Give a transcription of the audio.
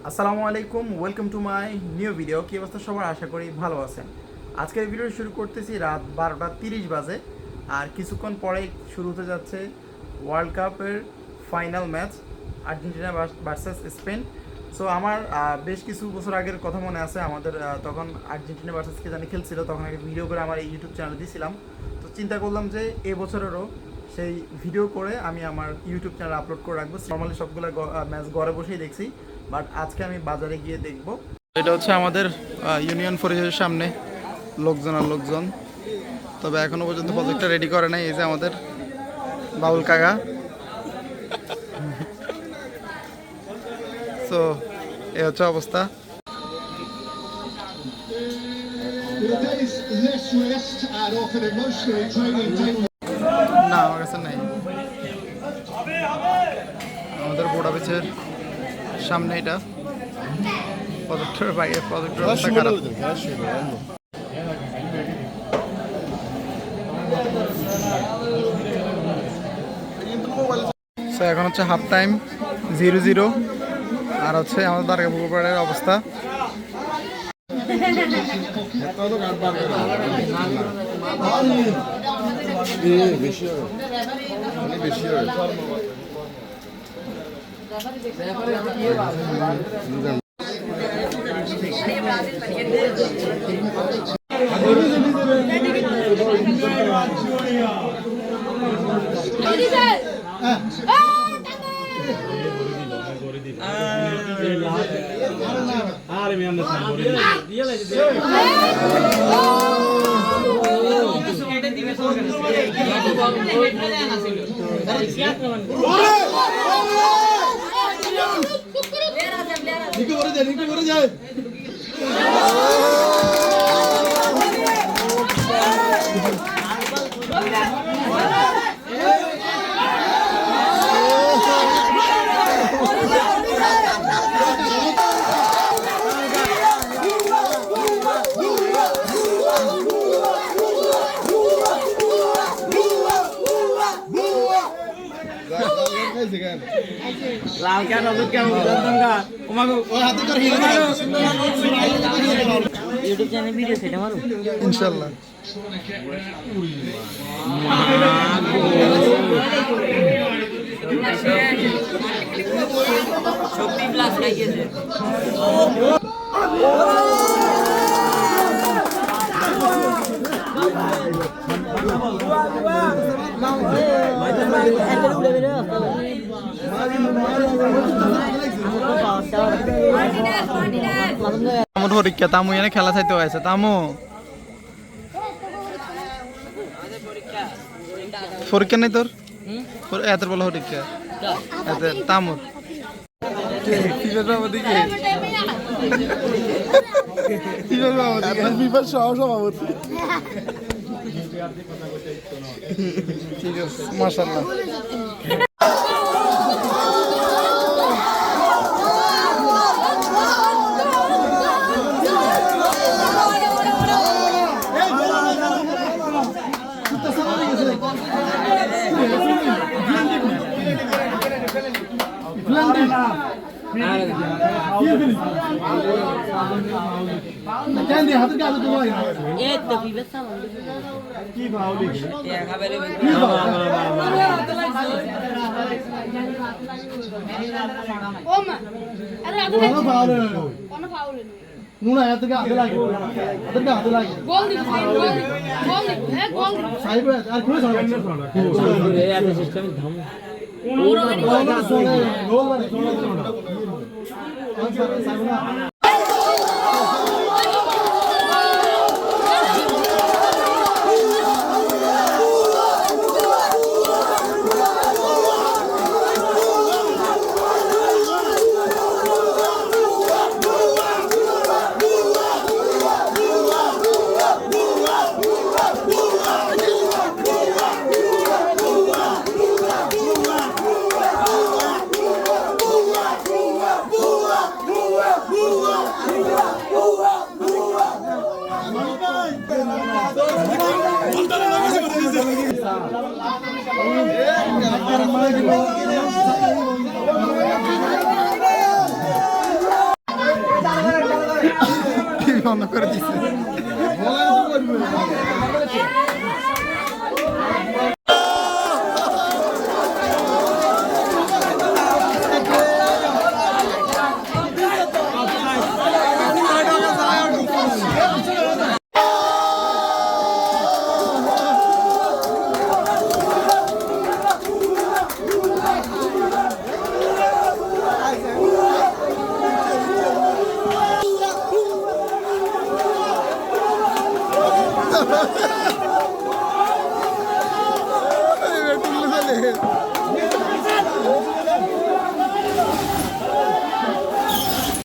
আসসালামু আলাইকুম, welcome to my new video. কি অবস্থা সবার? আশা করি ভালো আছেন। আজকের ভিডিও শুরু করতেছি রাত 12টা 30 বাজে। আর কিছুক্ষণ পরেই শুরু হতে যাচ্ছে ওয়ার্ল্ড কাপের final match, Argentina versus Spain. So আমার বেশ কিছু বছর আগের কথা মনে আছে, আমাদের তখন আর্জেন্টিনা ভার্সেস কে জানি খেলছিল, তখন একটা ভিডিও করে আমার এই ইউটিউব চ্যানেলে দিয়েছিলাম। তো চিন্তা করলাম যে এবছরেরও সেই ভিডিও করে আমি আমার ইউটিউব চ্যানেলে আপলোড করে রাখবো। নর্মালি সবগুলো ম্যাচ ঘরে বসেই দেখছি, বাট আজকে আমি বাজারে গিয়ে দেখব। এটা হচ্ছে আমাদের ইউনিয়ন পরিষদের সামনে লোকজন আর লোকজন, তবে এখনো পর্যন্ত প্রজেক্টটা রেডি করে নাই। এই যে আমাদের বাউল কাকা। সো এই হচ্ছে অবস্থা। না, আমার কাছে নাই। আমাদের বোর্ড অফিসের সামনে এটা প্রজেক্টর, বাইরে প্রজেক্টর অবস্থা খারাপ। সো এখন হচ্ছে হাফ টাইম 0-0, আর হচ্ছে আমাদের দারগা পুকুরের অবস্থা। লাল কেন হলুদ কেন ইউটিউব চ্যানেল ভিডিও সেটা মারো ইনশাআল্লাহ। শক্তি প্লাস খাইয়েছে। পরীক্ষা তামু এনে খেলা চাইতে হয়েছে। তামু পরীক্ষা নেই তোর? এত বলা পরীক্ষা তামুর সভাপতি। ঠিক আছে, মাশাআল্লাহ। Boa!